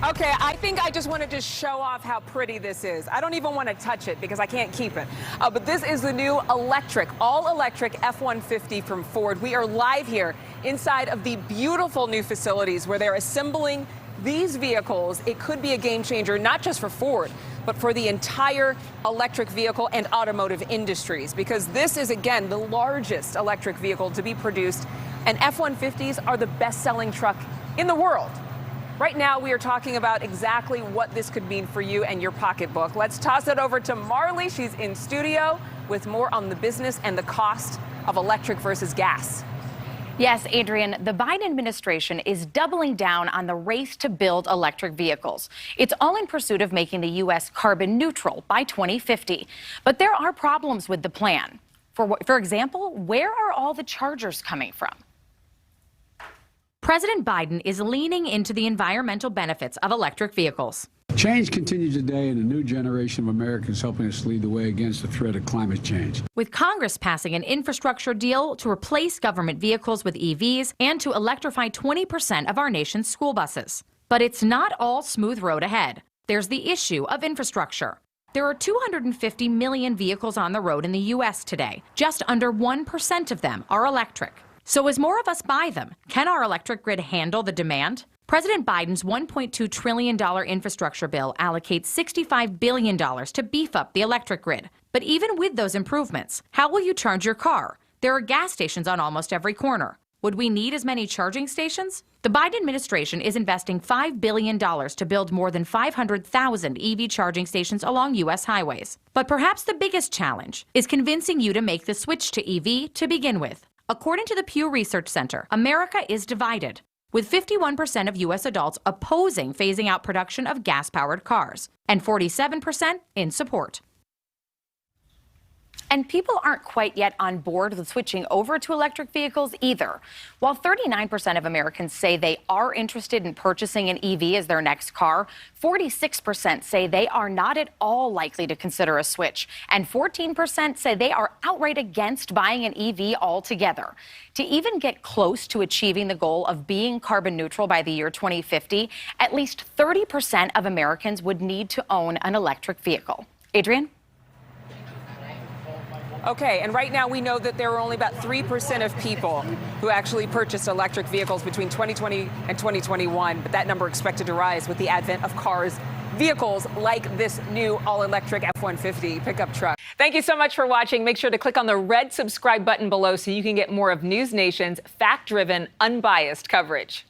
Okay, I think I just wanted to show off how pretty this is. I don't even want to touch it because I can't keep it. But this is the new all-electric F-150 from Ford. We are live here inside of the beautiful new facilities where they're assembling these vehicles. It could be a game changer, not just for Ford, but for the entire electric vehicle and automotive industries, because this is, again, the largest electric vehicle to be produced, and F-150s are the best-selling truck in the world. Right now, we are talking about exactly what this could mean for you and your pocketbook. Let's toss it over to Marley. She's in studio with more on the business and the cost of electric versus gas. Yes, Adrian, the Biden administration is doubling down on the race to build electric vehicles. It's all in pursuit of making the U.S. carbon neutral by 2050. But there are problems with the plan. For example, where are all the chargers coming from? President Biden is leaning into the environmental benefits of electric vehicles. Change continues today, and a new generation of Americans helping us lead the way against the threat of climate change. With Congress passing an infrastructure deal to replace government vehicles with EVs and to electrify 20% of our nation's school buses. But it's not all smooth road ahead. There's the issue of infrastructure. There are 250 million vehicles on the road in the U.S. today. Just under 1% of them are electric. So as more of us buy them, can our electric grid handle the demand? President Biden's $1.2 trillion infrastructure bill allocates $65 billion to beef up the electric grid. But even with those improvements, how will you charge your car? There are gas stations on almost every corner. Would we need as many charging stations? The Biden administration is investing $5 billion to build more than 500,000 EV charging stations along U.S. highways. But perhaps the biggest challenge is convincing you to make the switch to EV to begin with. According to the Pew Research Center, America is divided, with 51% of U.S. adults opposing phasing out production of gas-powered cars and 47% in support. And people aren't quite yet on board with switching over to electric vehicles either. While 39% of Americans say they are interested in purchasing an EV as their next car, 46% say they are not at all likely to consider a switch, and 14% say they are outright against buying an EV altogether. To even get close to achieving the goal of being carbon neutral by the year 2050, at least 30% of Americans would need to own an electric vehicle. Adrian? Okay, and right now we know that there are only about 3% of people who actually purchased electric vehicles between 2020 and 2021, but that number expected to rise with the advent of vehicles like this new all-electric F-150 pickup truck. Thank you so much for watching. Make sure to click on the red subscribe button below so you can get more of NewsNation's fact-driven, unbiased coverage.